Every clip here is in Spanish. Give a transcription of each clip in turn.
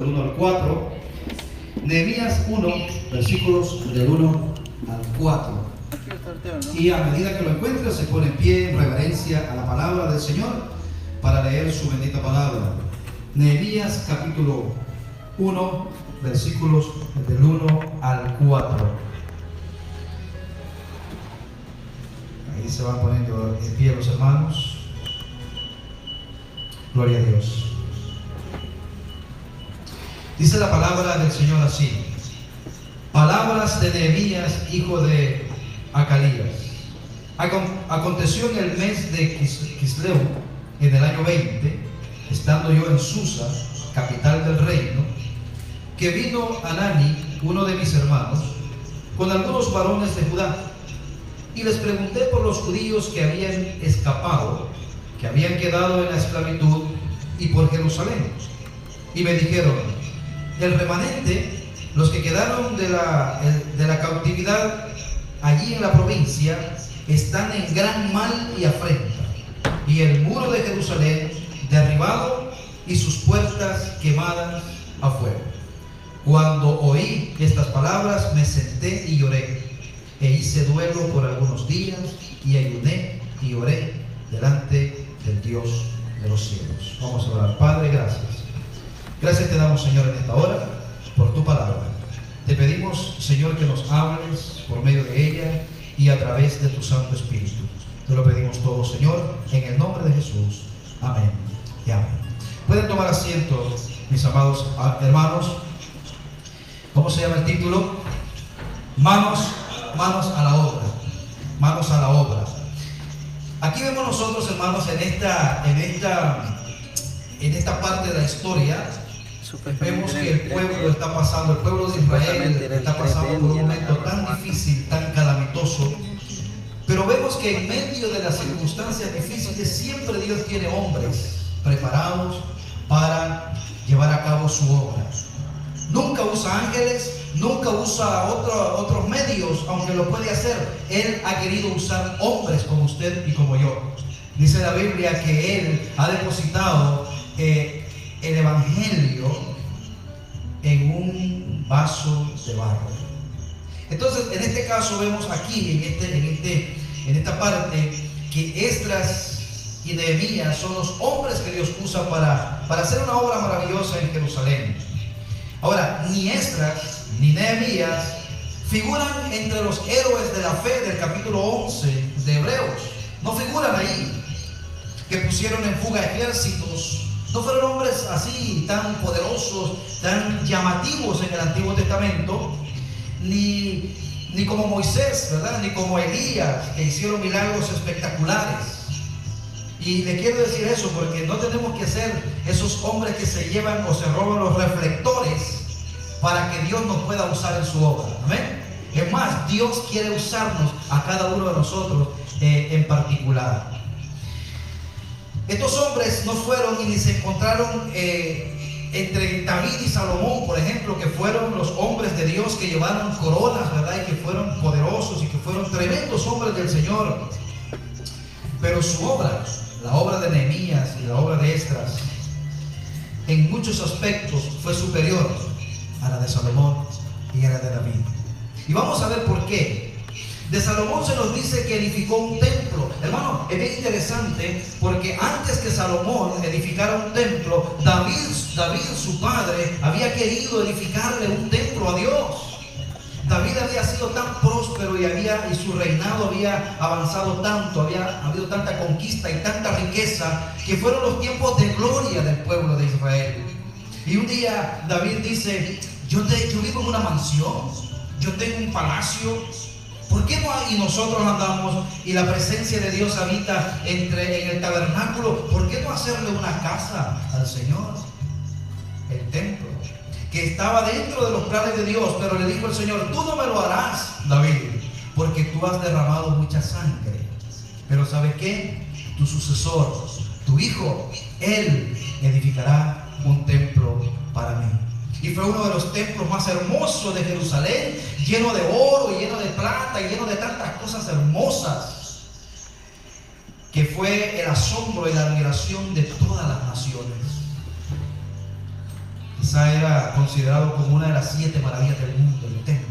del 1 al 4. Nehemías 1, versículos del 1 al 4. Y a medida que lo encuentres, se pone en pie en reverencia a la palabra del Señor para leer su bendita palabra. Nehemías capítulo 1, versículos del 1 al 4. Ahí se van poniendo en pie los hermanos. Gloria a Dios. Dice la palabra del Señor así: palabras de Nehemías, hijo de Acalías. Aconteció en el mes de Quisleu, en el año 20, estando yo en Susa, capital del reino, que vino Anani, uno de mis hermanos, con algunos varones de Judá, y les pregunté por los judíos que habían escapado, que habían quedado en la esclavitud, y por Jerusalén. Y me dijeron: el remanente, los que quedaron de la cautividad allí en la provincia, están en gran mal y afrenta, y el muro de Jerusalén derribado y sus puertas quemadas a fuego. Cuando oí estas palabras, me senté y lloré, e hice duelo por algunos días, y ayuné y oré delante del Dios de los cielos. Vamos a orar. Padre, gracias. Gracias te damos, Señor, en esta hora por tu palabra. Te pedimos, Señor, que nos hables por medio de ella y a través de tu Santo Espíritu. Te lo pedimos todo, Señor, en el nombre de Jesús. Amén y amén. Pueden tomar asiento, mis amados hermanos. ¿Cómo se llama el título? Manos a la obra. Manos a la obra. Aquí vemos nosotros, hermanos, en esta parte de la historia, vemos que el pueblo está pasando, el pueblo de Israel está pasando por un momento tan difícil, tan calamitoso, pero vemos que en medio de las circunstancias difíciles siempre Dios tiene hombres preparados para llevar a cabo su obra. Nunca usa ángeles, nunca usa otros medios, aunque lo puede hacer. Él ha querido usar hombres como usted y como yo. Dice la Biblia que Él ha depositado el Evangelio en un vaso de barro. Entonces, en este caso vemos aquí, en esta parte, que Esdras y Nehemías son los hombres que Dios usa para hacer una obra maravillosa en Jerusalén. Ahora, ni Esdras ni Nehemías figuran entre los héroes de la fe del capítulo 11 de Hebreos. No figuran ahí, que pusieron en fuga ejércitos. No fueron hombres así tan poderosos, tan llamativos en el Antiguo Testamento, ni como Moisés, ¿verdad? Ni como Elías, que hicieron milagros espectaculares. Y le quiero decir eso porque no tenemos que ser esos hombres que se llevan o se roban los reflectores para que Dios nos pueda usar en su obra. ¿Amén? Es más, Dios quiere usarnos a cada uno de nosotros en particular. Estos hombres no fueron y ni se encontraron entre David y Salomón, por ejemplo, que fueron los hombres de Dios que llevaron coronas, ¿verdad? Y que fueron poderosos y que fueron tremendos hombres del Señor. Pero su obra, la obra de Nehemías y la obra de Esdras, en muchos aspectos fue superior a la de Salomón y a la de David. Y vamos a ver por qué. De Salomón se nos dice que edificó un templo. Hermano, es bien interesante porque antes que Salomón edificara un templo, David, su padre, había querido edificarle un templo a Dios. David había sido tan próspero y su reinado había avanzado tanto, había habido tanta conquista y tanta riqueza, que fueron los tiempos de gloria del pueblo de Israel. Y un día David dice: yo vivo en una mansión, yo tengo un palacio, ¿por qué no hay? Y nosotros andamos y la presencia de Dios habita en el tabernáculo. ¿Por qué no hacerle una casa al Señor? El templo, que estaba dentro de los planes de Dios. Pero le dijo el Señor: tú no me lo harás, David, porque tú has derramado mucha sangre. Pero ¿sabes qué? Tu sucesor, tu hijo, él edificará un templo para mí. Y fue uno de los templos más hermosos de Jerusalén, lleno de oro, y lleno de plata, y lleno de tantas cosas hermosas, que fue el asombro y la admiración de todas las naciones. Quizá era considerado como una de las 7 maravillas del mundo, el templo.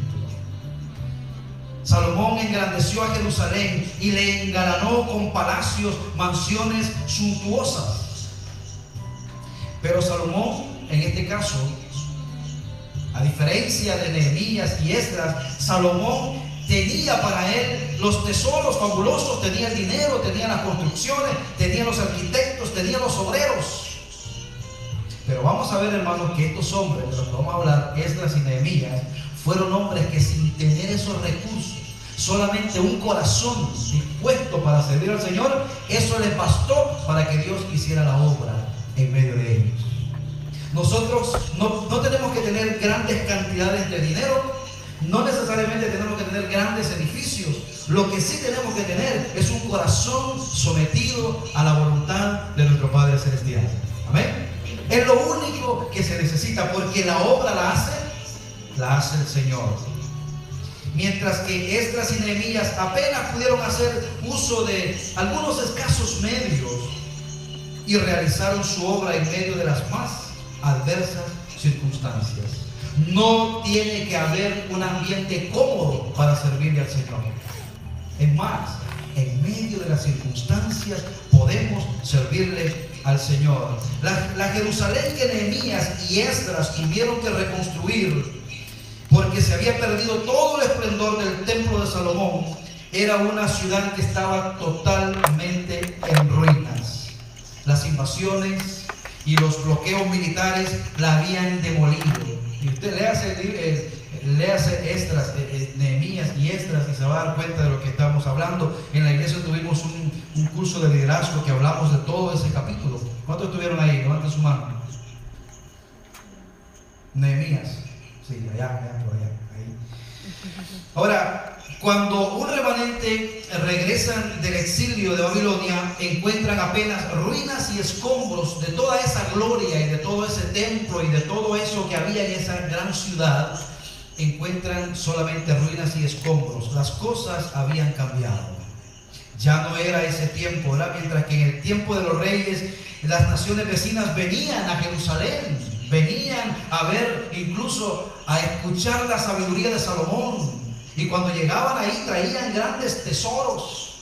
Salomón engrandeció a Jerusalén y le engalanó con palacios, mansiones suntuosas. Pero Salomón, en este caso, a diferencia de Nehemías y Esdras, Salomón tenía para él los tesoros fabulosos, tenía el dinero, tenía las construcciones, tenía los arquitectos, tenía los obreros. Pero vamos a ver, hermanos, que estos hombres de los que vamos a hablar, Esdras y Nehemías, fueron hombres que sin tener esos recursos, solamente un corazón dispuesto para servir al Señor, eso les bastó para que Dios hiciera la obra en medio de ellos. Nosotros no tenemos que tener grandes cantidades de dinero, no necesariamente tenemos que tener grandes edificios. Lo que sí tenemos que tener es un corazón sometido a la voluntad de nuestro Padre Celestial. Amén. Es lo único que se necesita, porque la obra la hace el Señor. Mientras que Esdras y Nehemías apenas pudieron hacer uso de algunos escasos medios y realizaron su obra en medio de las más adversas circunstancias. No tiene que haber un ambiente cómodo para servirle al Señor. Es más, en medio de las circunstancias podemos servirle al Señor. La Jerusalén que Nehemías y Esdras tuvieron que reconstruir, porque se había perdido todo el esplendor del templo de Salomón, era una ciudad que estaba totalmente en ruinas. Las invasiones y los bloqueos militares la habían demolido. Y usted léase Esdras, Nehemías y Esdras, y se va a dar cuenta de lo que estamos hablando. En la iglesia tuvimos un curso de liderazgo que hablamos de todo ese capítulo. ¿Cuántos estuvieron ahí? Levanten su mano. Nehemías. Sí, allá, por allá, ahí. Ahora, cuando un remanente regresan del exilio de Babilonia, encuentran apenas ruinas y escombros de toda esa gloria y de todo ese templo y de todo eso que había en esa gran ciudad. Encuentran solamente ruinas y escombros. Las cosas habían cambiado. Ya no era ese tiempo, ¿verdad? Mientras que en el tiempo de los reyes, las naciones vecinas venían a Jerusalén, venían a ver, incluso a escuchar la sabiduría de Salomón. Y cuando llegaban ahí traían grandes tesoros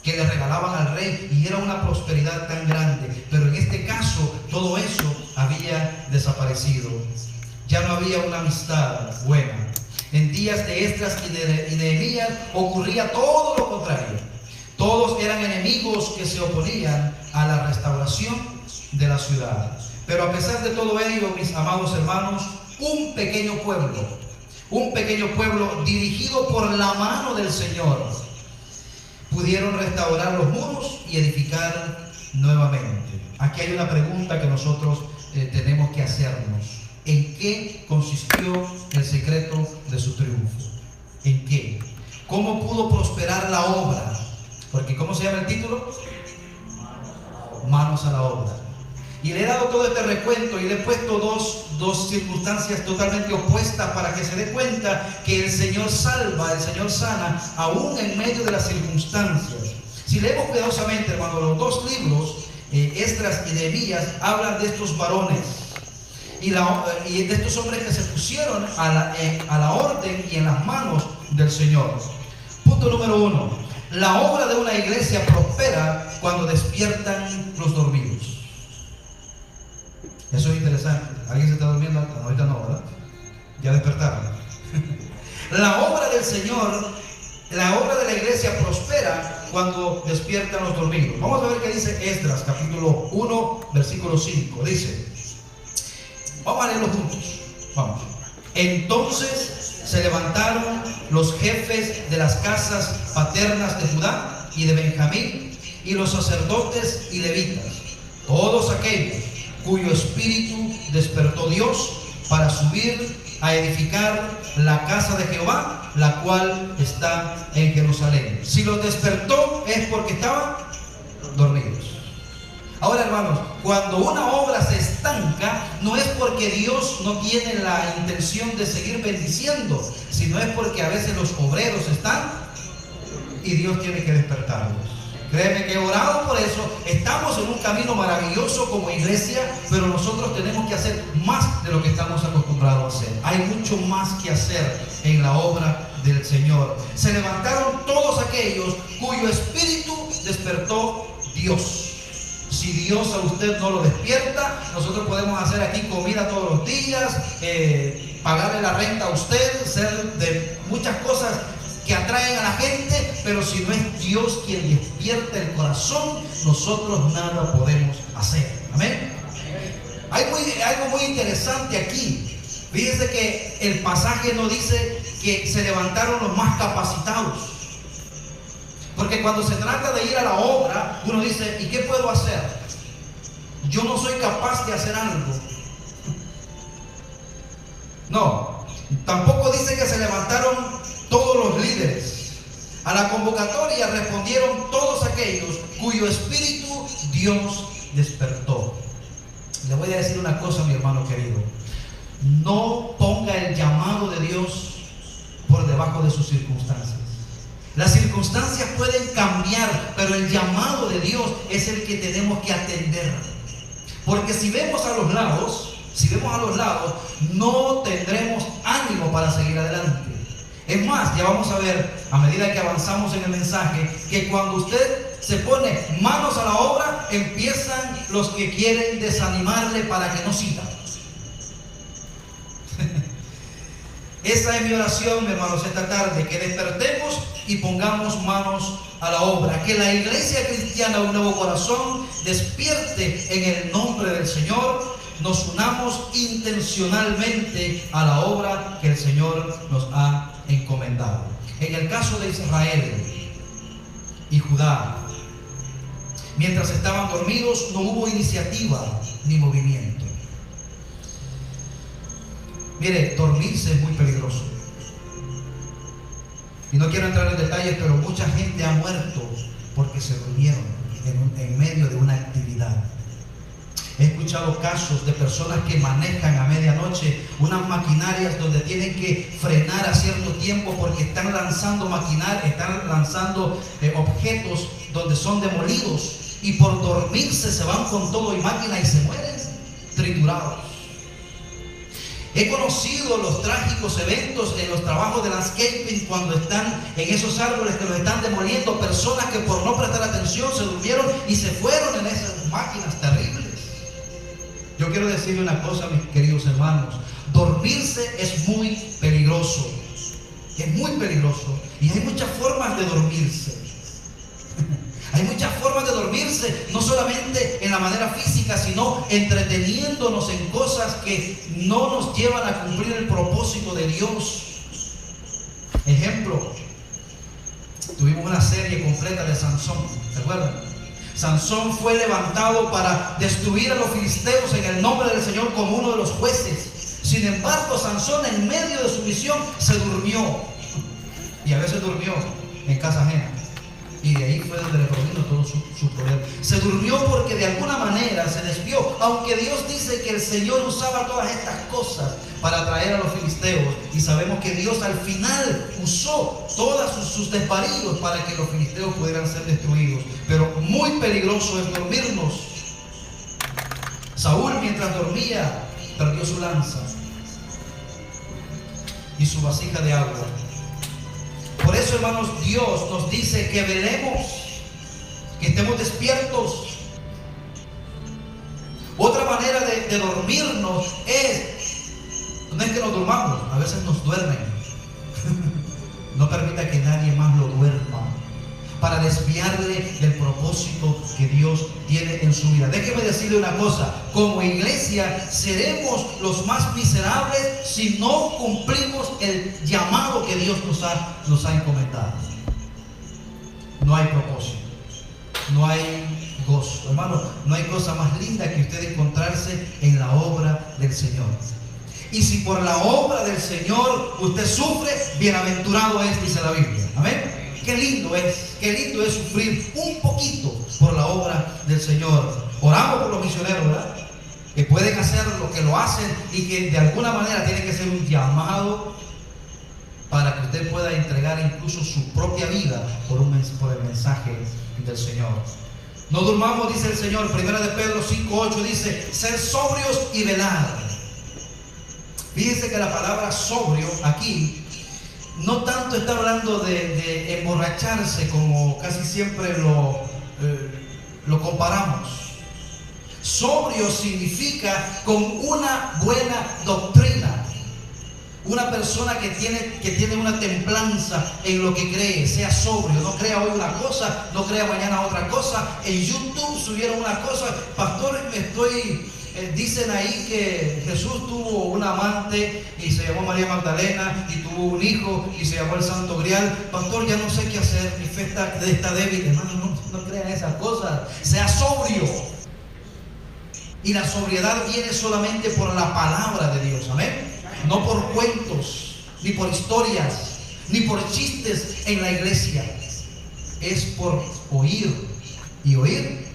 que le regalaban al rey, y era una prosperidad tan grande. Pero en este caso todo eso había desaparecido. Ya no había una amistad buena. En días de Esdras y Nehemías ocurría todo lo contrario. Todos eran enemigos que se oponían a la restauración de la ciudad. Pero a pesar de todo ello, mis amados hermanos, un pequeño pueblo dirigido por la mano del Señor, pudieron restaurar los muros y edificar nuevamente. Aquí hay una pregunta que nosotros tenemos que hacernos. ¿En qué consistió el secreto de su triunfo? ¿En qué? ¿Cómo pudo prosperar la obra? Porque ¿cómo se llama el título? Manos a la obra. Y le he dado todo este recuento y le he puesto dos circunstancias totalmente opuestas para que se dé cuenta que el Señor salva, el Señor sana, aún en medio de las circunstancias. Si leemos cuidadosamente, hermano, los dos libros, Esdras y Nehemías, hablan de estos varones y de estos hombres que se pusieron a la orden y en las manos del Señor. Punto número 1. La obra de una iglesia prospera cuando despiertan los dormidos. Eso es interesante. ¿Alguien se está durmiendo? Ahorita no, ¿verdad? Ya despertaron. La obra del Señor, la obra de la iglesia prospera cuando despiertan los dormidos. Vamos a ver qué dice Esdras, capítulo 1, versículo 5. Dice, vamos a leerlo juntos. Vamos. Entonces se levantaron los jefes de las casas paternas de Judá y de Benjamín, y los sacerdotes y levitas, todos aquellos cuyo espíritu despertó Dios para subir a edificar la casa de Jehová, la cual está en Jerusalén. Si los despertó es porque estaban dormidos. Ahora, hermanos, cuando una obra se estanca, no es porque Dios no tiene la intención de seguir bendiciendo, sino es porque a veces los obreros están y Dios tiene que despertarlos. Créeme que he orado por eso. Estamos en un camino maravilloso como iglesia, pero nosotros tenemos que hacer más de lo que estamos acostumbrados a hacer. Hay mucho más que hacer en la obra del Señor. Se levantaron todos aquellos cuyo espíritu despertó Dios. Si Dios a usted no lo despierta, nosotros podemos hacer aquí comida todos los días, pagarle la renta a usted, hacer de muchas cosas que atraen a la gente, pero si no es Dios quien despierta el corazón, nosotros nada podemos hacer. Amén. Hay algo muy interesante aquí. Fíjense que el pasaje nos dice que se levantaron los más capacitados. Porque cuando se trata de ir a la obra, uno dice, ¿y qué puedo hacer? Yo no soy capaz de hacer algo. No, tampoco dice que se levantaron todos los líderes. A la convocatoria respondieron todos aquellos cuyo espíritu Dios despertó. Le voy a decir una cosa, mi hermano querido. No ponga el llamado de Dios por debajo de sus circunstancias. Las circunstancias pueden cambiar, pero el llamado de Dios es el que tenemos que atender. Porque si vemos a los lados, no tendremos ánimo para seguir adelante. Es más, ya vamos a ver, a medida que avanzamos en el mensaje, que cuando usted se pone manos a la obra, empiezan los que quieren desanimarle para que no siga. Esa es mi oración, mi hermanos, esta tarde, que despertemos y pongamos manos a la obra. Que la iglesia cristiana, un nuevo corazón, despierte en el nombre del Señor. Nos unamos intencionalmente a la obra que el Señor nos ha encomendado. En el caso de Israel y Judá, mientras estaban dormidos, no hubo iniciativa ni movimiento. Mire, dormirse es muy peligroso. Y no quiero entrar en detalles, pero mucha gente ha muerto porque se durmieron en medio de una actividad. He escuchado casos de personas que manejan a medianoche unas maquinarias donde tienen que frenar a cierto tiempo porque están lanzando objetos donde son demolidos, y por dormirse se van con todo y máquina y se mueren triturados. He conocido los trágicos eventos en los trabajos de landscaping cuando están en esos árboles que los están demoliendo, personas que por no prestar atención se durmieron y se fueron en esas máquinas terribles. Yo quiero decirle una cosa, mis queridos hermanos: dormirse es muy peligroso. Es muy peligroso. Y hay muchas formas de dormirse. Hay muchas formas de dormirse, no solamente en la manera física, sino entreteniéndonos en cosas que no nos llevan a cumplir el propósito de Dios. Ejemplo, tuvimos una serie completa de Sansón, ¿se acuerdan? Sansón fue levantado para destruir a los filisteos en el nombre del Señor como uno de los jueces. Sin embargo, Sansón, en medio de su misión, se durmió. Y a veces durmió en casa ajena. Y de ahí fue donde le provino todo su poder. Se durmió porque de alguna manera se desvió. Aunque Dios dice que el Señor usaba todas estas cosas para atraer a los filisteos. Y sabemos que Dios al final usó todos sus desvaríos para que los filisteos pudieran ser destruidos. Pero muy peligroso es dormirnos. Saúl, mientras dormía, perdió su lanza y su vasija de agua. Por eso, hermanos, Dios nos dice que velemos, que estemos despiertos. Otra manera de dormirnos no es que nos durmamos, a veces nos duermen. No permita que nadie más lo duerma, para desviarle del propósito que Dios tiene en su vida. Déjeme decirle una cosa: como iglesia seremos los más miserables si no cumplimos el llamado que Dios nos ha encomendado. No hay propósito, no hay gozo. Hermano, no hay cosa más linda que usted encontrarse en la obra del Señor. Y si por la obra del Señor usted sufre, bienaventurado es, dice la Biblia. Amén. Qué lindo es sufrir un poquito por la obra del Señor. Oramos por los misioneros, ¿verdad? Que pueden hacer lo que lo hacen y que de alguna manera tiene que ser un llamado para que usted pueda entregar incluso su propia vida por el mensaje del Señor. No durmamos, dice el Señor. Primera de Pedro 5:8 dice: ser sobrios y velar. Fíjense que la palabra sobrio aquí no tanto está hablando de emborracharse, como casi siempre lo comparamos. Sobrio significa con una buena doctrina. Una persona que tiene una templanza en lo que cree, sea sobrio, no crea hoy una cosa, no crea mañana otra cosa. En YouTube subieron una cosa: pastor, dicen ahí que Jesús tuvo una amante y se llamó María Magdalena, y tuvo un hijo y se llamó el Santo Grial. Pastor, ya no sé qué hacer, mi fe está débil. Hermano, no crean esas cosas, sea sobrio. Y la sobriedad viene solamente por la palabra de Dios, amén. No por cuentos, ni por historias, ni por chistes en la iglesia. Es por oír y oír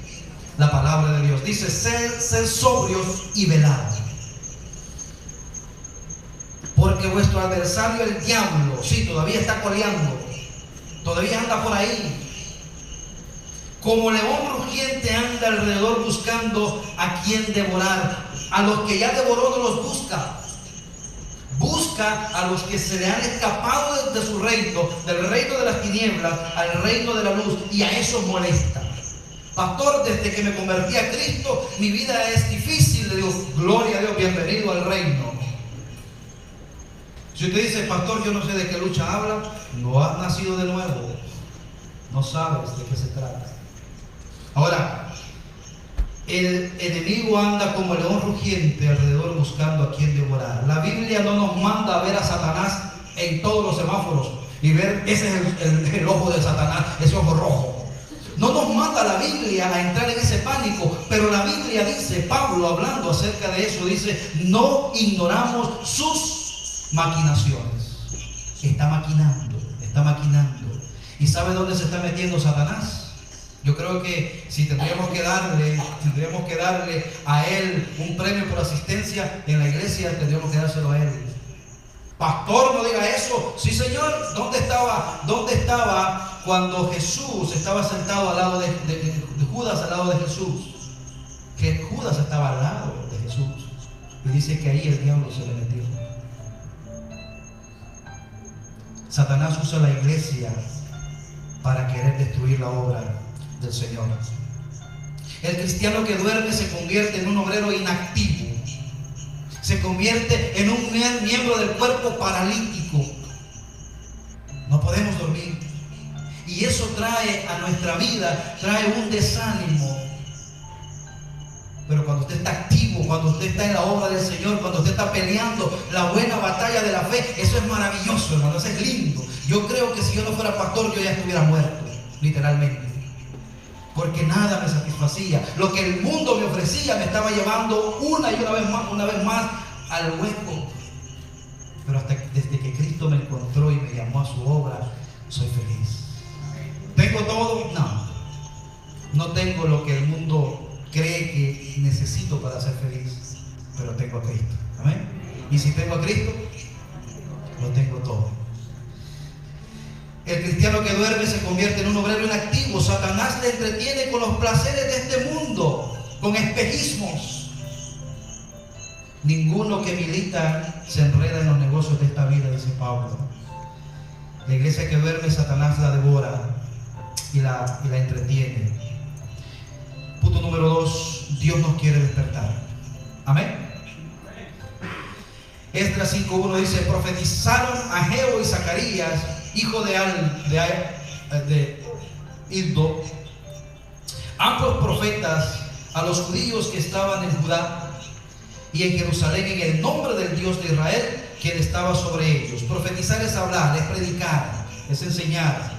la palabra de Dios. Dice: ser sobrios y velar. Porque vuestro adversario, el diablo, sí, todavía está coleando, todavía anda por ahí. Como león rugiente anda alrededor buscando a quien devorar. A los que ya devoró no los busca. Busca a los que se le han escapado de su reino, del reino de las tinieblas al reino de la luz, y a esos molesta. Pastor, desde que me convertí a Cristo, mi vida es difícil. Le digo: gloria a Dios, bienvenido al reino. Si usted dice: pastor, yo no sé de qué lucha habla, no has nacido de nuevo, no sabes de qué se trata. Ahora, el enemigo anda como león rugiente alrededor buscando a quien devorar. La Biblia no nos manda a ver a Satanás en todos los semáforos y ver: ese es el ojo de Satanás, ese ojo rojo. No nos manda la Biblia a entrar en ese pánico, pero la Biblia dice, Pablo hablando acerca de eso, dice: no ignoramos sus maquinaciones. Está maquinando. ¿Y sabe dónde se está metiendo Satanás? Yo creo que si tendríamos que darle a él un premio por asistencia en la iglesia, tendríamos que dárselo a él. Pastor, no diga eso. Sí, Señor. ¿Dónde estaba cuando Jesús estaba sentado al lado de Judas, al lado de Jesús? Que Judas estaba al lado de Jesús. Y dice que ahí el diablo se le metió. Satanás usa la iglesia para querer destruir la obra del Señor. El cristiano que duerme se convierte en un obrero inactivo, se convierte en un miembro del cuerpo paralítico. No podemos dormir, y eso trae a nuestra vida, trae un desánimo. Pero cuando usted está activo, cuando usted está en la obra del Señor, cuando usted está peleando la buena batalla de la fe, eso es maravilloso, hermano, eso es lindo. Yo creo que si yo no fuera pastor, yo ya estuviera muerto, literalmente. Porque nada me satisfacía. Lo que el mundo me ofrecía me estaba llevando una vez más al hueco. Pero desde que Cristo me encontró y me llamó a su obra, soy feliz. ¿Tengo todo? No tengo lo que el mundo cree que necesito para ser feliz, pero tengo a Cristo. Amén. Y si tengo a Cristo, lo tengo todo. El cristiano que duerme se convierte en un obrero inactivo. Satanás le entretiene con los placeres de este mundo, con espejismos. Ninguno que milita se enreda en los negocios de esta vida, dice Pablo. La iglesia que duerme, Satanás la devora y la entretiene. Punto número 2, Dios nos quiere despertar. Amén. Esdras 5:1 dice: profetizaron Ageo y Zacarías, hijo de Iddo, ambos profetas, a los judíos que estaban en Judá y en Jerusalén, en el nombre del Dios de Israel, quien estaba sobre ellos. Profetizar es hablar, es predicar, es enseñar.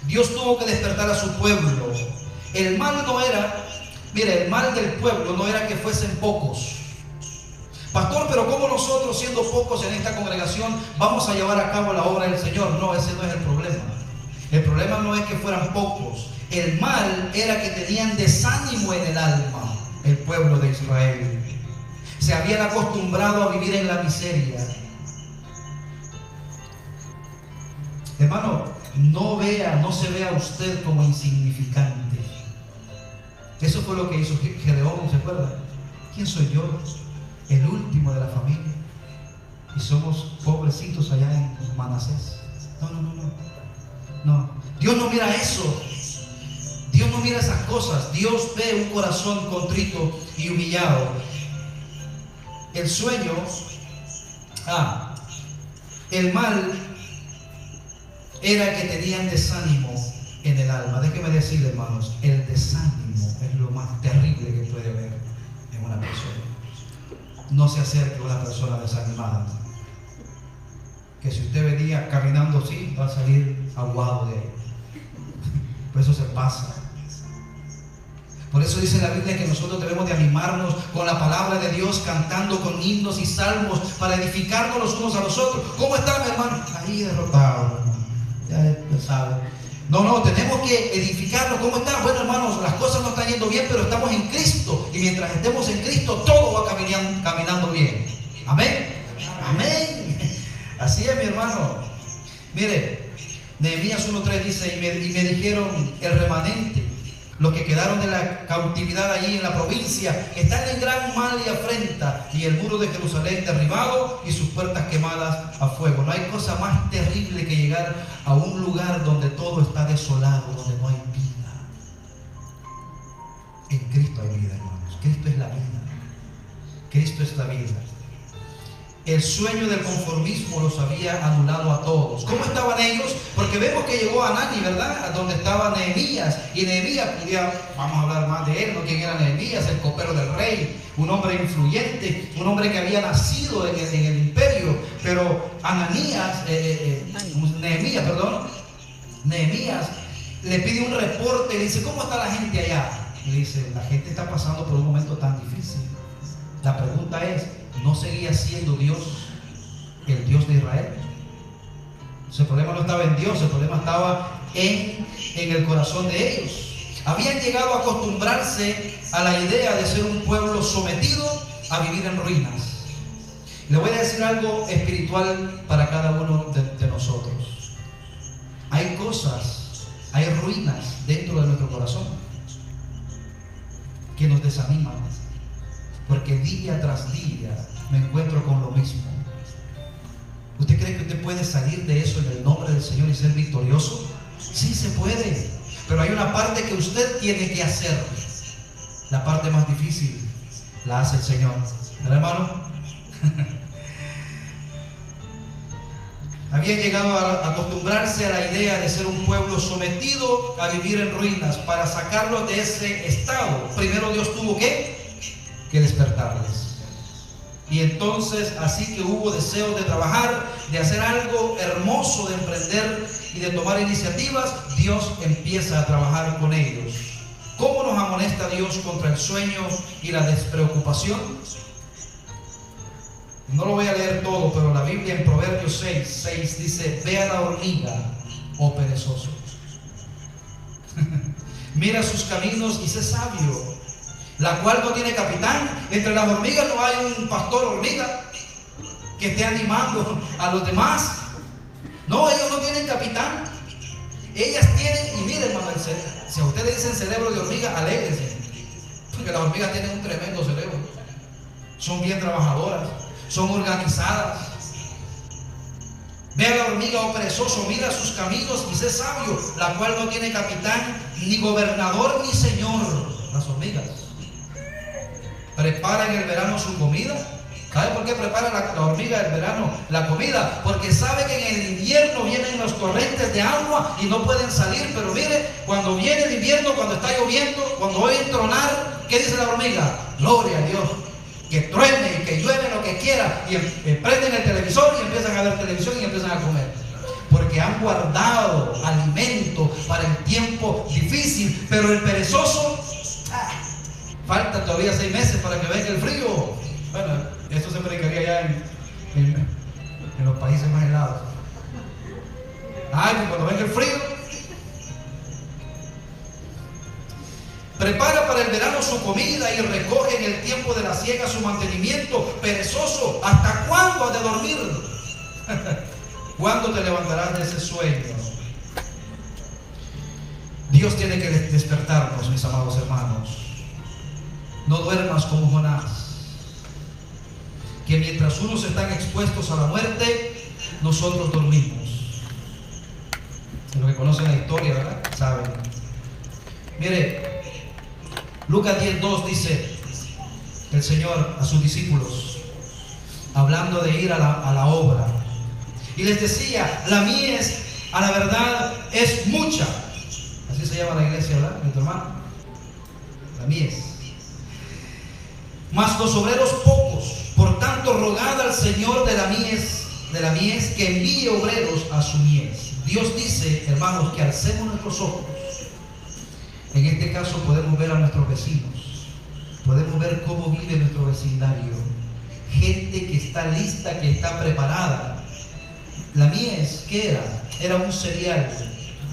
Dios tuvo que despertar a su pueblo. El mal no era, mire, el mal del pueblo no era que fuesen pocos. Pastor, pero ¿cómo nosotros, siendo pocos en esta congregación, vamos a llevar a cabo la obra del Señor? No, ese no es el problema. El problema no es que fueran pocos. El mal era que tenían desánimo en el alma, el pueblo de Israel. Se habían acostumbrado a vivir en la miseria. Hermano, no se vea usted como insignificante. Eso fue lo que hizo Gedeón, ¿se acuerdan? ¿Quién soy yo? El último de la familia. Y somos pobrecitos allá en Manasés. No. Dios no mira eso. Dios no mira esas cosas. Dios ve un corazón contrito y humillado. El sueño, el mal era que tenían desánimo en el alma. Déjenme decirle, hermanos, el desánimo es lo más terrible que puede haber en una persona. No se acerque a una persona desanimada, que si usted venía caminando así, va a salir aguado de ahí. Por eso se pasa. Por eso dice la Biblia que nosotros debemos de animarnos con la palabra de Dios, cantando con himnos y salmos para edificarnos los unos a los otros. ¿Cómo está, mi hermano? Ahí derrotado, hermano. Ya sabe. No, tenemos que edificarnos. ¿Cómo está? Bueno, hermanos, las cosas no están yendo bien, pero estamos en Cristo. Y mientras estemos en Cristo, todo va caminando bien. Amén. Amén. Así es, mi hermano. Mire, Nehemías 1:3 dice, y me dijeron, el remanente, los que quedaron de la cautividad allí en la provincia, están en gran mal y afrenta, y el muro de Jerusalén derribado y sus puertas quemadas a fuego. No hay cosa más terrible que llegar a un lugar donde todo está desolado, donde no hay vida. En Cristo hay vida, hermanos. Cristo es la vida. Cristo es la vida. El sueño del conformismo los había anulado a todos. ¿Cómo estaban ellos? Porque vemos que llegó Hanani, ¿verdad? A donde estaba Nehemías. Y Nehemías, vamos a hablar más de él, ¿no? ¿Quién era Nehemías? El copero del rey. Un hombre influyente, un hombre que había nacido en el imperio. Pero Nehemías le pide un reporte y le dice, ¿cómo está la gente allá? Y le dice, la gente está pasando por un momento tan difícil. La pregunta es, ¿no seguía siendo Dios el Dios de Israel? El problema no estaba en Dios, el problema estaba en el corazón de ellos. Habían llegado a acostumbrarse a la idea de ser un pueblo sometido a vivir en ruinas. Le voy a decir algo espiritual para cada uno de nosotros. Hay cosas, hay ruinas dentro de nuestro corazón que nos desaniman. Porque día tras día me encuentro con lo mismo. ¿Usted cree que usted puede salir de eso en el nombre del Señor y ser victorioso? Sí se puede, pero hay una parte que usted tiene que hacer. La parte más difícil la hace el Señor. ¿Verdad, hermano? Habían llegado a acostumbrarse a la idea de ser un pueblo sometido a vivir en ruinas. Para sacarlos de ese estado, primero Dios tuvo que despertarles. Y entonces, así que hubo deseos de trabajar, de hacer algo hermoso, de emprender y de tomar iniciativas, Dios empieza a trabajar con ellos. ¿Cómo nos amonesta Dios contra el sueño y la despreocupación? No lo voy a leer todo, pero la Biblia en Proverbios 6 dice, ve a la hormiga, oh perezoso. Mira sus caminos y sé sabio, la cual no tiene capitán. Entre las hormigas no hay un pastor hormiga que esté animando a los demás. No, ellos no tienen capitán. Ellas tienen, y miren, hermano, si a usted le dicen cerebro de hormiga, alégrense, porque las hormigas tienen un tremendo cerebro. Son bien trabajadoras, son organizadas. Ve a la hormiga, oh perezoso, mira sus caminos y sé sabio, la cual no tiene capitán, ni gobernador, ni señor. Las hormigas prepara en el verano su comida. ¿Sabe por qué prepara la hormiga del verano la comida? Porque sabe que en el invierno vienen los torrentes de agua y no pueden salir. Pero mire, cuando viene el invierno, cuando está lloviendo, cuando oye tronar, ¿qué dice la hormiga? Gloria a Dios, que truene y que llueve lo que quiera. Y prenden el televisor y empiezan a ver televisión y empiezan a comer. Porque han guardado alimento para el tiempo difícil. Pero el perezoso, falta todavía 6 meses para que venga el frío. Bueno, esto se predicaría ya en los países más helados. Cuando venga el frío, prepara para el verano su comida y recoge en el tiempo de la siega su mantenimiento. Perezoso, ¿hasta cuándo has de dormir? ¿Cuándo te levantarás de ese sueño? Dios tiene que despertarnos, mis amados hermanos. No duermas como Jonás, que mientras unos están expuestos a la muerte, nosotros dormimos. Los que conocen la historia, ¿verdad? Saben. Mire, Lucas 10:2 dice el Señor a sus discípulos, hablando de ir a la obra, y les decía: la mies, a la verdad, es mucha. Así se llama la iglesia, ¿verdad, mi hermano? La mies. Mas los obreros pocos. Por tanto, rogad al Señor de la mies que envíe obreros a su mies. Dios dice, hermanos, que alcemos nuestros ojos. En este caso podemos ver a nuestros vecinos, podemos ver cómo vive nuestro vecindario, gente que está lista, que está preparada. La mies, ¿qué era? Era un cereal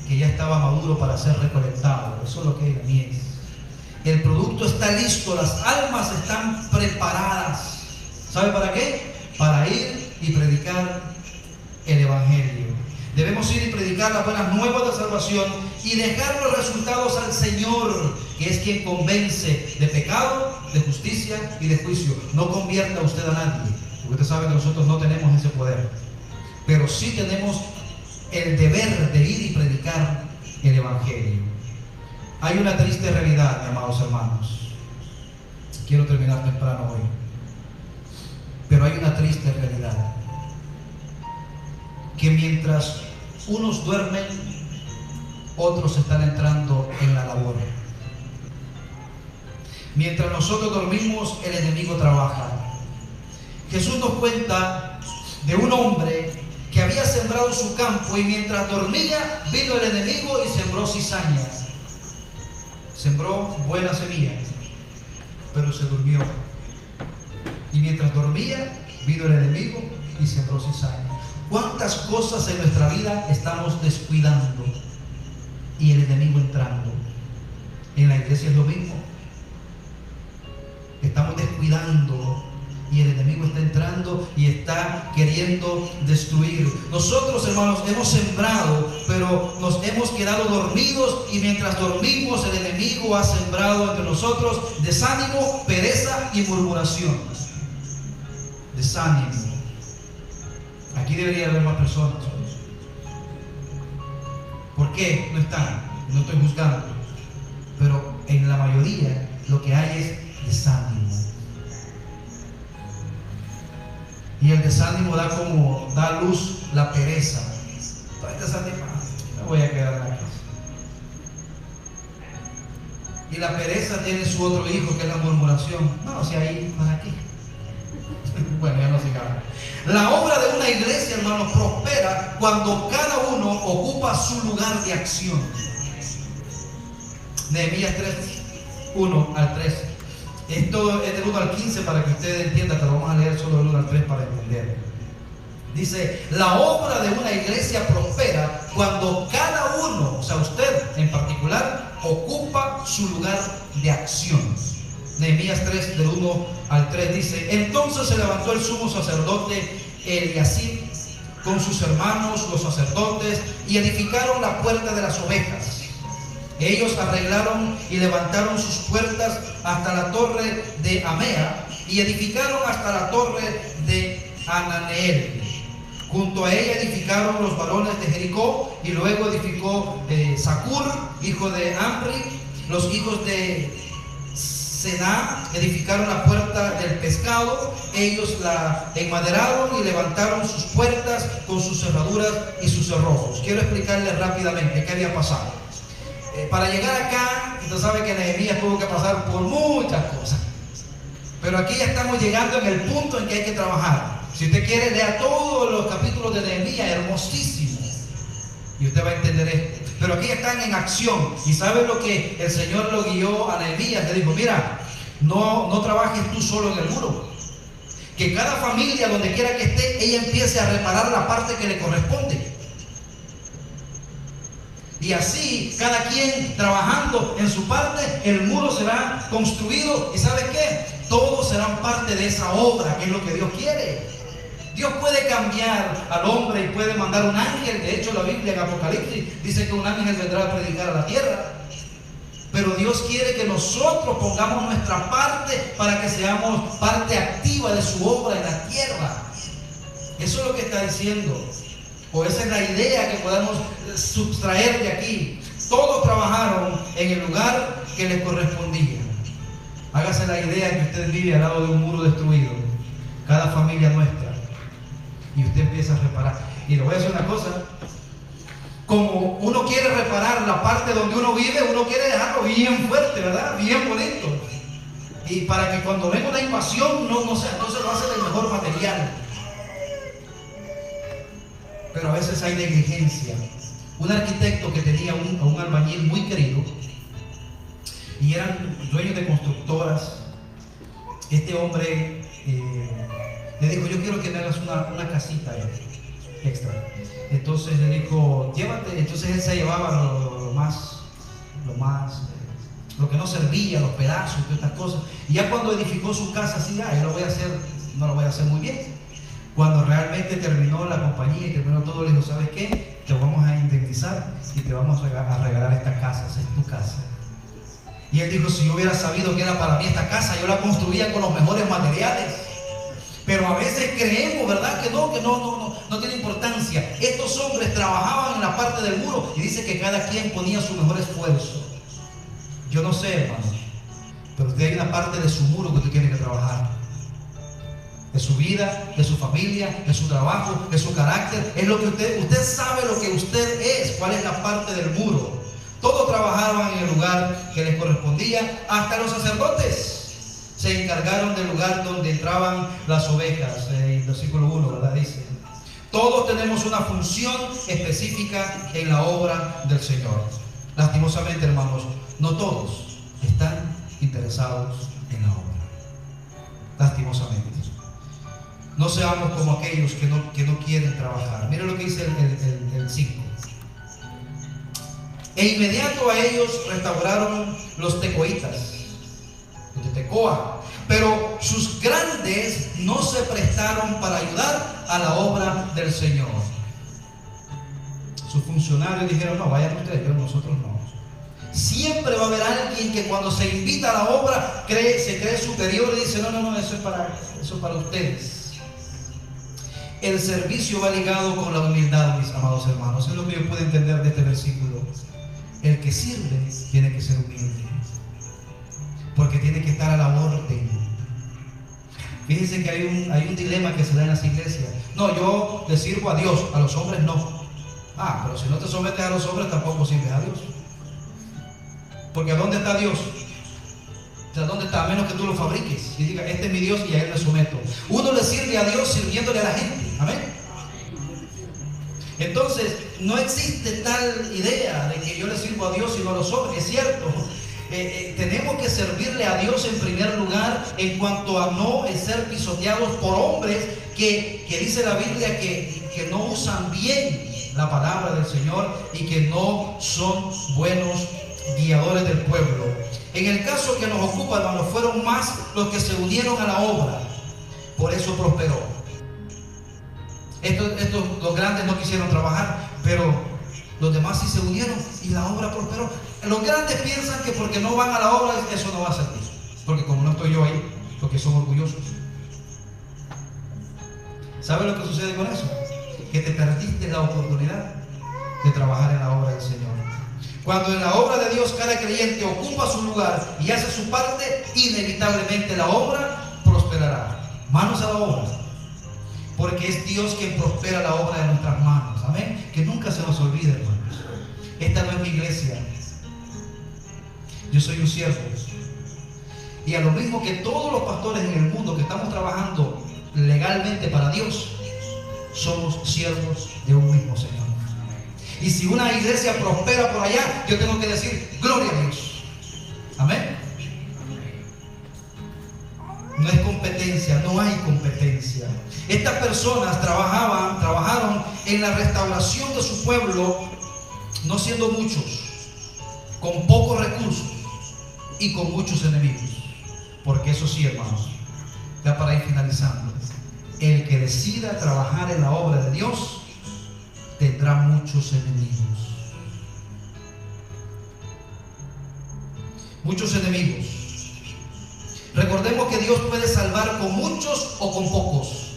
que ya estaba maduro para ser recolectado. Eso es lo que es la mies. El producto está listo, las almas están preparadas. ¿Sabe para qué? Para ir y predicar el Evangelio. Debemos ir y predicar las buenas nuevas de salvación y dejar los resultados al Señor, que es quien convence de pecado, de justicia y de juicio. No convierta usted a nadie, porque usted sabe que nosotros no tenemos ese poder, pero sí tenemos el deber de ir y predicar el Evangelio. Hay una triste realidad, mis amados hermanos. Quiero terminar temprano hoy, pero hay una triste realidad, que mientras unos duermen, otros están entrando en la labor. Mientras nosotros dormimos, el enemigo trabaja. Jesús nos cuenta de un hombre que había sembrado su campo, y mientras dormía vino el enemigo y sembró cizaña. Sembró buena semilla, pero se durmió. Y mientras dormía vino el enemigo y sembró cizaña. ¿Cuántas cosas en nuestra vida estamos descuidando y el enemigo entrando? En la iglesia es lo mismo. Estamos descuidando y el enemigo está entrando y está queriendo destruir. Nosotros, hermanos, hemos sembrado, pero nos hemos quedado dormidos, y mientras dormimos el enemigo ha sembrado entre nosotros desánimo, pereza y murmuración. Desánimo. Aquí debería haber más personas. ¿Por qué no están? No estoy juzgando, pero en la mayoría lo que hay es desánimo. Y el desánimo da luz la pereza. Estoy desanimado, me voy a quedar en la casa. Y la pereza tiene su otro hijo, que es la murmuración. No, si ahí, más aquí. Bueno, ya no sigamos. La obra de una iglesia, hermanos, prospera cuando cada uno ocupa su lugar de acción. Nehemías 3, 1 al 3. Esto es del 1 al 15 para que usted entienda, pero vamos a leer solo del 1 al 3 para entender. Dice: la obra de una iglesia prospera cuando cada uno, o sea, usted en particular, ocupa su lugar de acción. Nehemías 3, del 1 al 3 dice: entonces se levantó el sumo sacerdote Eliasib con sus hermanos los sacerdotes y edificaron la puerta de las ovejas. Ellos arreglaron y levantaron sus puertas hasta la torre de Amea y edificaron hasta la torre de Ananeel. Junto a ella edificaron los varones de Jericó, y luego edificó Zacur, hijo de Amri. Los hijos de Sená edificaron la puerta del pescado. Ellos la enmaderaron y levantaron sus puertas con sus cerraduras y sus cerrojos. Quiero explicarles rápidamente qué había pasado. Para llegar acá, usted sabe que Nehemías tuvo que pasar por muchas cosas, pero aquí ya estamos llegando en el punto en que hay que trabajar. Si usted quiere, lea todos los capítulos de Nehemías, hermosísimo, y usted va a entender esto. Pero aquí están en acción. ¿Y sabe lo que el Señor lo guió a Nehemías? Le dijo: mira, no trabajes tú solo en el muro, que cada familia, donde quiera que esté, ella empiece a reparar la parte que le corresponde. Y así, cada quien trabajando en su parte, el muro será construido. ¿Y sabe qué? Todos serán parte de esa obra, que es lo que Dios quiere. Dios puede cambiar al hombre y puede mandar un ángel. De hecho, la Biblia en Apocalipsis dice que un ángel vendrá a predicar a la tierra. Pero Dios quiere que nosotros pongamos nuestra parte para que seamos parte activa de su obra en la tierra. Eso es lo que está diciendo. O esa es la idea que podemos sustraer de aquí. Todos trabajaron en el lugar que les correspondía. Hágase la idea que usted vive al lado de un muro destruido, cada familia nuestra, y usted empieza a reparar. Y le voy a decir una cosa: como uno quiere reparar la parte donde uno vive, uno quiere dejarlo bien fuerte, ¿verdad? Bien bonito. Y para que cuando venga una invasión no se lo hace del mejor material. Pero a veces hay negligencia. Un arquitecto que tenía a un albañil muy querido, y eran dueños de constructoras. Este hombre le dijo: yo quiero que me hagas una casita extra. Entonces le dijo: llévate. Entonces él se llevaba lo que no servía, los pedazos y todas estas cosas. Y ya cuando edificó su casa, así, yo no lo voy a hacer muy bien. Cuando realmente terminó la compañía y terminó todo, le dijo: ¿sabes qué? Te vamos a indemnizar y te vamos a regalar esta casa. Esa es tu casa. Y él dijo: si yo hubiera sabido que era para mí esta casa, yo la construía con los mejores materiales. Pero a veces creemos, ¿verdad?, que no tiene importancia. Estos hombres trabajaban en la parte del muro y dice que cada quien ponía su mejor esfuerzo. Yo no sé, hermano, pero usted hay una parte de su muro que usted tiene que trabajar. De su vida, de su familia, de su trabajo, de su carácter. Es lo que usted sabe lo que usted es, cuál es la parte del muro. Todos trabajaban en el lugar que les correspondía, hasta los sacerdotes se encargaron del lugar donde entraban las ovejas. El versículo 1, ¿verdad? Dice: todos tenemos una función específica en la obra del Señor. Lastimosamente, hermanos, no todos están interesados en la obra. Lastimosamente. No seamos como aquellos que no quieren trabajar. Mira lo que dice el 5. E inmediato a ellos restauraron los tecoitas, los de Tecoa, pero sus grandes no se prestaron para ayudar a la obra del Señor. Sus funcionarios dijeron: no, vayan ustedes, pero nosotros no. Siempre va a haber alguien que cuando se invita a la obra se cree superior y dice: no, eso es para ustedes. El servicio va ligado con la humildad, mis amados hermanos. Es lo que yo puedo entender de este versículo. El que sirve tiene que ser humilde, porque tiene que estar a la orden. Fíjense que hay un dilema que se da en las iglesias. No, yo le sirvo a Dios, a los hombres no. Pero si no te sometes a los hombres, tampoco sirves a Dios. Porque ¿a dónde está Dios? O sea, ¿dónde está? A menos que tú lo fabriques y digas: este es mi Dios y a Él me someto. Uno le sirve a Dios sirviéndole a la gente. Amén. Entonces, no existe tal idea de que yo le sirvo a Dios y no a los hombres. Es cierto. Tenemos que servirle a Dios en primer lugar, en cuanto a no ser pisoteados por hombres que dice la Biblia que no usan bien la palabra del Señor y que no son buenos guiadores del pueblo. En el caso que nos ocupa, hermanos, fueron más los que se unieron a la obra. Por eso prosperó. Los grandes no quisieron trabajar, pero los demás sí se unieron y la obra prosperó. Los grandes piensan que porque no van a la obra, eso no va a servir. Porque como no estoy yo ahí, porque son orgullosos. ¿Sabe lo que sucede con eso? Que te perdiste la oportunidad de trabajar en la obra del Señor. Cuando en la obra de Dios cada creyente ocupa su lugar y hace su parte, inevitablemente la obra prosperará. Manos a la obra, porque es Dios quien prospera la obra de nuestras manos. Amén. Que nunca se nos olvide, hermanos. Esta no es mi iglesia. Yo soy un siervo. Y a lo mismo que todos los pastores en el mundo que estamos trabajando legalmente para Dios, somos siervos de un mismo Señor. Y si una iglesia prospera por allá, yo tengo que decir: gloria a Dios. Amén. No es competencia, no hay competencia. Estas personas trabajaron en la restauración de su pueblo, no siendo muchos, con pocos recursos y con muchos enemigos. Porque eso sí, hermanos, ya para ir finalizando, el que decida trabajar en la obra de Dios tendrá muchos enemigos. Muchos enemigos. Recordemos que Dios puede salvar con muchos o con pocos.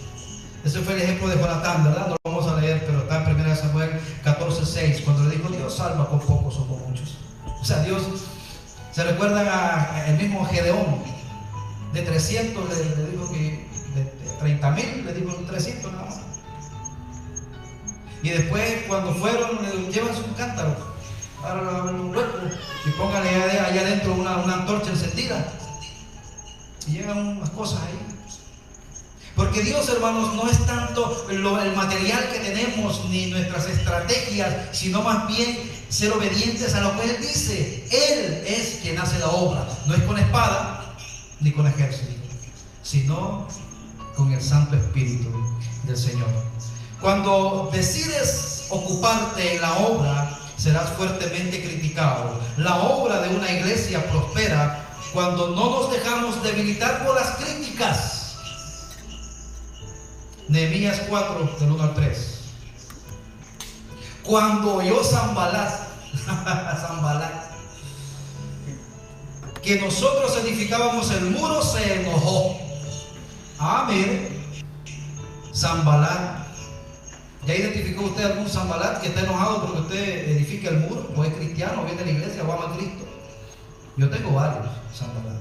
Ese fue el ejemplo de Jonatán, ¿verdad? No lo vamos a leer, pero está en 1 Samuel 14:6, cuando le dijo: Dios salva con pocos o con muchos. O sea, Dios, ¿se recuerdan al mismo Gedeón? De 300 le dijo que, de 30,000 le dijo 300 nada más. Y después, cuando fueron, le llevan su cántaro, para un hueco, y póngale allá adentro una antorcha encendida. Y llegan unas cosas ahí. Porque Dios, hermanos, no es tanto el material que tenemos ni nuestras estrategias, sino más bien ser obedientes a lo que Él dice. Él es quien hace la obra. No es con espada ni con ejército, sino con el Santo Espíritu del Señor. Cuando decides ocuparte en la obra, serás fuertemente criticado. La obra de una iglesia prospera cuando no nos dejamos debilitar por las críticas. Nehemías 4, del 1 al 3. Cuando oyó Sanbalat que nosotros edificábamos el muro, se enojó. Mire, Sanbalat. ¿Ya identificó usted algún Sanbalat que está enojado porque usted edifica el muro? ¿O es cristiano, o viene de la iglesia, o ama a Cristo? Yo tengo varios Sanbalat.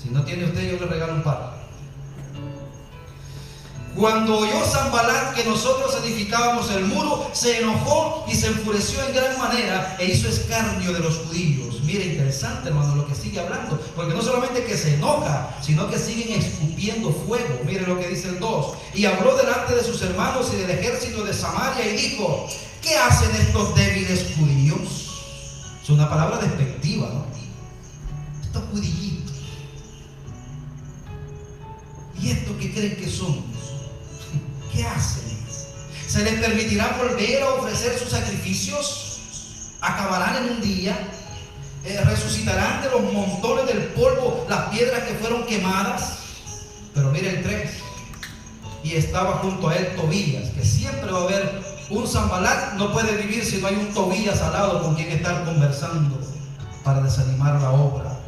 Si no tiene usted, yo le regalo un par. Cuando oyó Sanbalat que nosotros edificábamos el muro, se enojó y se enfureció en gran manera e hizo escarnio de los judíos. Mire, interesante, hermano, lo que sigue hablando, porque no solamente que se enoja, sino que siguen escupiendo fuego. Mire lo que dice el 2. Y habló delante de sus hermanos y del ejército de Samaria y dijo: ¿qué hacen estos débiles judíos? Es una palabra despectiva, ¿no? Estos judillitos. ¿Y esto qué creen que son? ¿Qué hacen? ¿Se les permitirá volver a ofrecer sus sacrificios? ¿Acabarán en un día? ¿Resucitarán de los montones del polvo las piedras que fueron quemadas? Pero mire el 3. Y estaba junto a él Tobías, que siempre va a haber un Sanbalat. No puede vivir si no hay un Tobías al lado con quien estar conversando para desanimar la obra.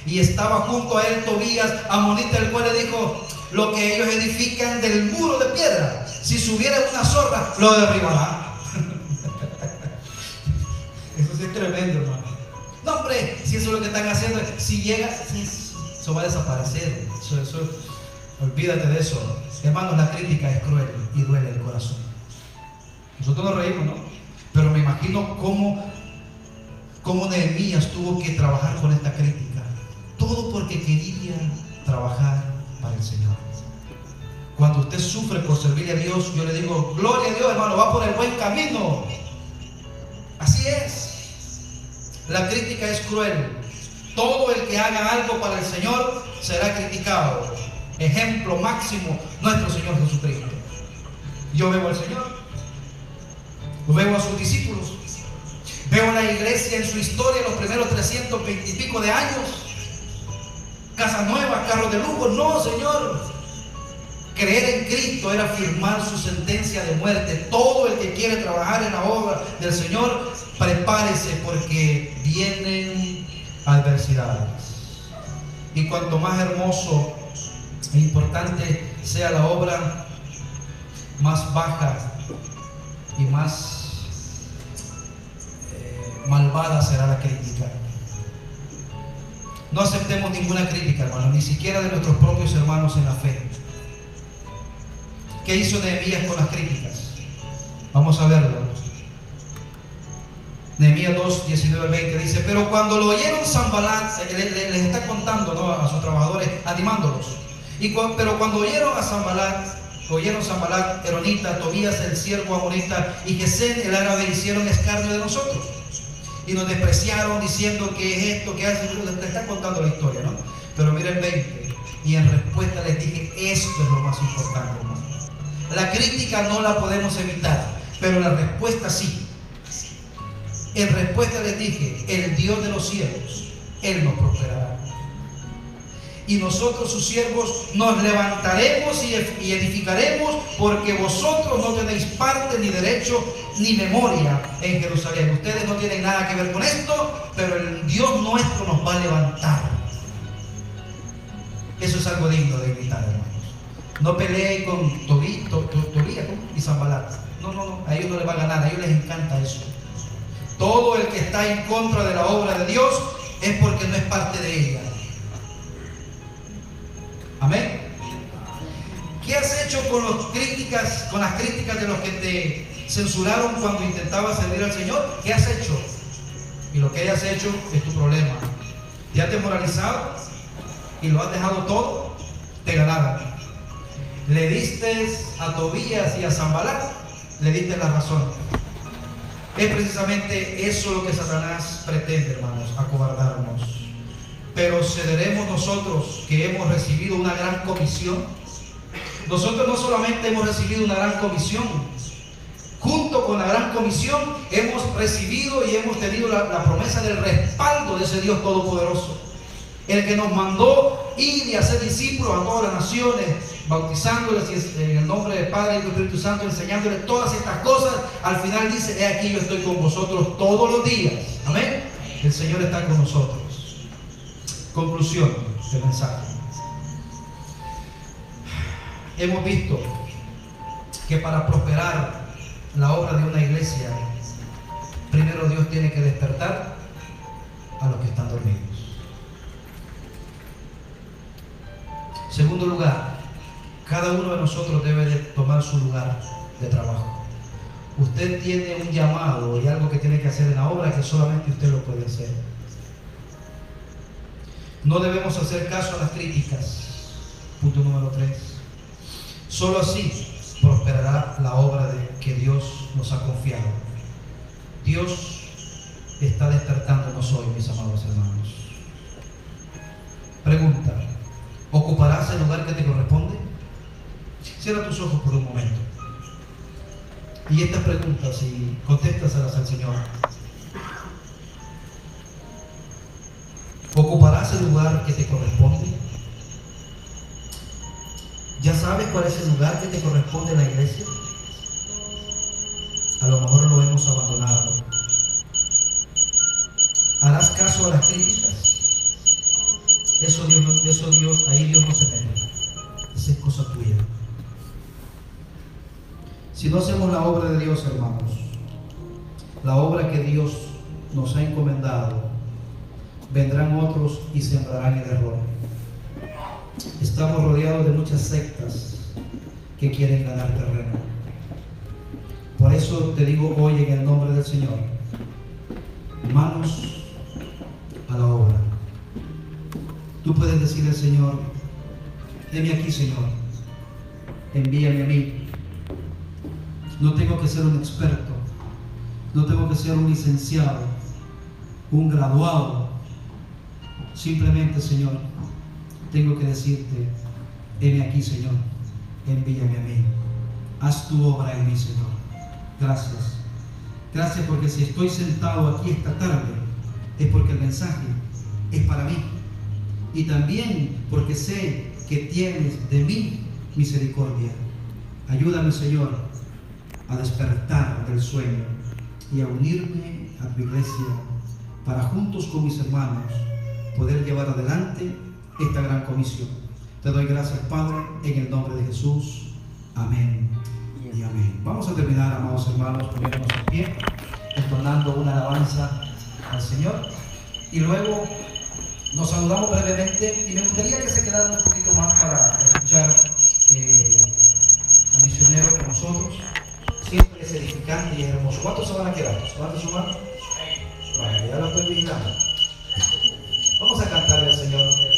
Y estaba junto a él Tobías, amonita, el cual le dijo: lo que ellos edifican del muro de piedra, si subiera una zorra, lo derribará. Eso sí es tremendo, hermano. No, hombre, si eso es lo que están haciendo, si llega, eso va a desaparecer. Eso, olvídate de eso. Hermanos, la crítica es cruel y duele el corazón. Nosotros nos reímos, ¿no? Pero me imagino cómo Nehemías tuvo que trabajar con esta crítica. Todo porque quería trabajar para el Señor. Cuando usted sufre por servirle a Dios, yo le digo: gloria a Dios, hermano, va por el buen camino. Así es. La crítica es cruel. Todo el que haga algo para el Señor será criticado. Ejemplo máximo, nuestro Señor Jesucristo. Yo veo al Señor, veo a sus discípulos, veo la iglesia en su historia, los primeros 320 y pico de años. Casas nuevas, carros de lujo. No, Señor. Creer en Cristo era firmar su sentencia de muerte. Todo el que quiere trabajar en la obra del Señor, prepárese, porque vienen adversidades. Y cuanto más hermoso e importante sea la obra, más baja y más malvada será la crítica. No aceptemos ninguna crítica, hermano, ni siquiera de nuestros propios hermanos en la fe. ¿Qué hizo Nehemías con las críticas? Vamos a verlo. Nehemías 2, 19 al 20 dice: pero cuando lo oyeron Sanbalat, les está contando, ¿no?, a sus trabajadores, animándolos. Pero cuando oyeron Sanbalat, Eronita, Tobías el siervo amonita y Gesén el árabe, hicieron escarnio de nosotros y nos despreciaron, diciendo: ¿qué es esto? ¿Qué hacen? Les está contando la historia, ¿no? Pero miren 20. Y en respuesta les dije: esto es lo más importante, hermano. La crítica no la podemos evitar, pero la respuesta sí. En respuesta les dije: el Dios de los cielos, Él nos prosperará. y nosotros sus siervos nos levantaremos y edificaremos, porque vosotros no tenéis parte ni derecho ni memoria en Jerusalén. Ustedes no tienen nada que ver con esto, pero el Dios nuestro nos va a levantar. Eso es algo digno de gritar, hermanos. No peleen con Tobías y Sanbalat. No, a ellos no les va a ganar, a ellos les encanta eso. Todo el que está en contra de la obra de Dios es porque no es parte de ella. Amén. ¿Qué has hecho con las críticas de los que te censuraron cuando intentabas servir al Señor? ¿Qué has hecho? Y lo que hayas hecho es tu problema. ¿Te has desmoralizado y lo has dejado todo? Te ganaron. Le diste a Tobías y a Sanbalat, le diste la razón. Es precisamente eso lo que Satanás pretende, hermanos, acobardarnos. Pero cederemos nosotros, que hemos recibido una gran comisión. Nosotros no solamente hemos recibido una gran comisión, junto con la gran comisión hemos recibido y hemos tenido la promesa del respaldo de ese Dios todopoderoso, el que nos mandó ir y hacer discípulos a todas las naciones, bautizándoles en el nombre del Padre y del Espíritu Santo, enseñándoles todas estas cosas. Al final dice: he aquí, yo estoy con vosotros todos los días. Amén. El Señor está con nosotros. Conclusión del mensaje. Hemos visto que para prosperar la obra de una iglesia, primero Dios tiene que despertar a los que están dormidos. Segundo lugar, cada uno de nosotros debe de tomar su lugar de trabajo. Usted tiene un llamado y algo que tiene que hacer en la obra que solamente usted lo puede hacer. No debemos hacer caso a las críticas. Punto número 3. Solo así prosperará la obra que Dios nos ha confiado. Dios está despertándonos hoy, mis amados hermanos. Pregunta: ¿ocuparás el lugar que te corresponde? Cierra tus ojos por un momento. Y estas preguntas, y contéstaselas al Señor. ¿Ocuparás el lugar que te corresponde? ¿Ya sabes cuál es el lugar que te corresponde en la iglesia? A lo mejor lo hemos abandonado. ¿Harás caso a las críticas? Ahí Dios no se mete. Esa es cosa tuya. Si no hacemos la obra de Dios, hermanos, la obra que Dios nos ha encomendado, vendrán otros y sembrarán el error. Estamos rodeados de muchas sectas que quieren ganar terreno. Por eso te digo hoy en el nombre del Señor: manos a la obra. Tú puedes decir al Señor: heme aquí, Señor, envíame a mí. No tengo que ser un experto, no tengo que ser un licenciado, un graduado. Simplemente, Señor, tengo que decirte: heme aquí, Señor, envíame a mí. Haz tu obra en mí, Señor. Gracias. Gracias, porque si estoy sentado aquí esta tarde es porque el mensaje es para mí. Y también porque sé que tienes de mí misericordia. Ayúdame, Señor, a despertar del sueño y a unirme a tu iglesia para juntos con mis hermanos poder llevar adelante esta gran comisión. Te doy gracias, Padre, en el nombre de Jesús. Amén y amén. Vamos a terminar, amados hermanos, poniéndonos en pie, entonando una alabanza al Señor, y luego nos saludamos brevemente, y me gustaría que se quedaran un poquito más para escuchar al misionero con nosotros. Siempre es edificante y hermoso. ¿Cuántos se van a quedar? ¿Cuántos se van? Bueno, ya lo estoy vigilando. Vamos a cantarle al Señor.